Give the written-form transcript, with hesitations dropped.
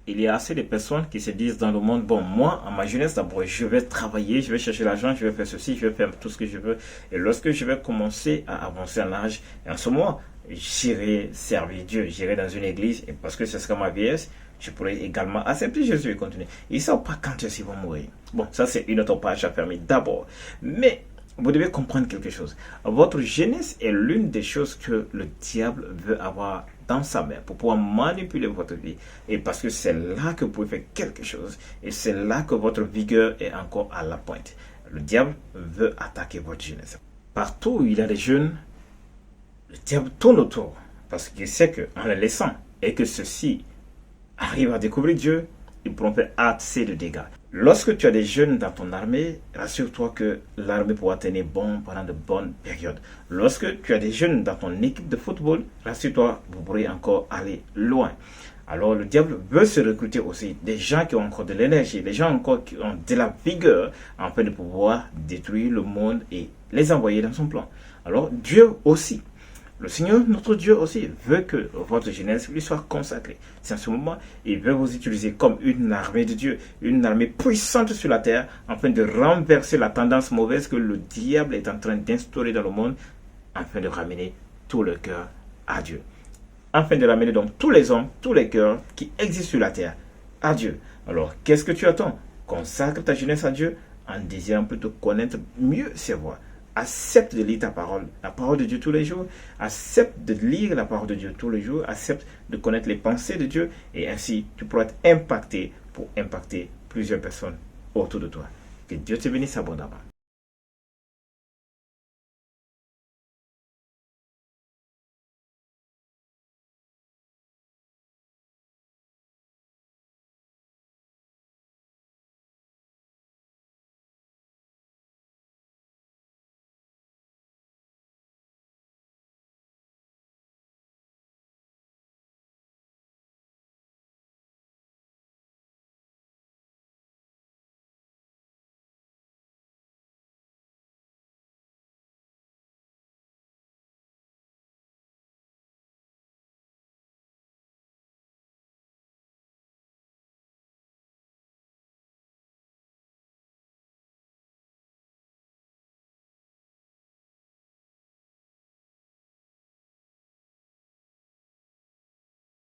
il y a assez de personnes qui se disent dans le monde, bon, moi, à ma jeunesse, d'abord, je vais travailler, je vais chercher l'argent, je vais faire ceci, je vais faire tout ce que je veux. Et lorsque je vais commencer à avancer en âge, en ce moment, j'irai servir Dieu, j'irai dans une église, et parce que ce sera ma vieillesse, je pourrais également accepter Jésus et continuer. Ils ne savent pas quand est-ce qu'ils vont mourir. Bon, ça c'est une autre page à fermer d'abord. Mais vous devez comprendre quelque chose. Votre jeunesse est l'une des choses que le diable veut avoir dans sa main pour pouvoir manipuler votre vie. Et parce que c'est là que vous pouvez faire quelque chose. Et c'est là que votre vigueur est encore à la pointe. Le diable veut attaquer votre jeunesse. Partout où il y a des jeunes, le diable tourne autour. Parce qu'il sait qu'en les laissant et que ceux-ci arrivent à découvrir Dieu, ils pourront faire assez de dégâts. Lorsque tu as des jeunes dans ton armée, rassure-toi que l'armée pourra tenir bon pendant de bonnes périodes. Lorsque tu as des jeunes dans ton équipe de football, rassure-toi, vous pourrez encore aller loin. Alors le diable veut se recruter aussi des gens qui ont encore de l'énergie, des gens encore qui ont de la vigueur afin de pouvoir détruire le monde et les envoyer dans son plan. Alors Dieu aussi. Le Seigneur, notre Dieu aussi, veut que votre jeunesse lui soit consacrée. C'est en ce moment, il veut vous utiliser comme une armée de Dieu, une armée puissante sur la terre, afin de renverser la tendance mauvaise que le diable est en train d'instaurer dans le monde, afin de ramener tout le cœur à Dieu. Afin de ramener donc tous les hommes, tous les cœurs qui existent sur la terre à Dieu. Alors, qu'est-ce que tu attends? Consacre ta jeunesse à Dieu en désirant plutôt connaître mieux ses voies. Accepte de lire ta parole, la parole de Dieu tous les jours. Accepte de lire la parole de Dieu tous les jours. Accepte de connaître les pensées de Dieu. Et ainsi, tu pourras être impacté pour impacter plusieurs personnes autour de toi. Que Dieu te bénisse abondamment.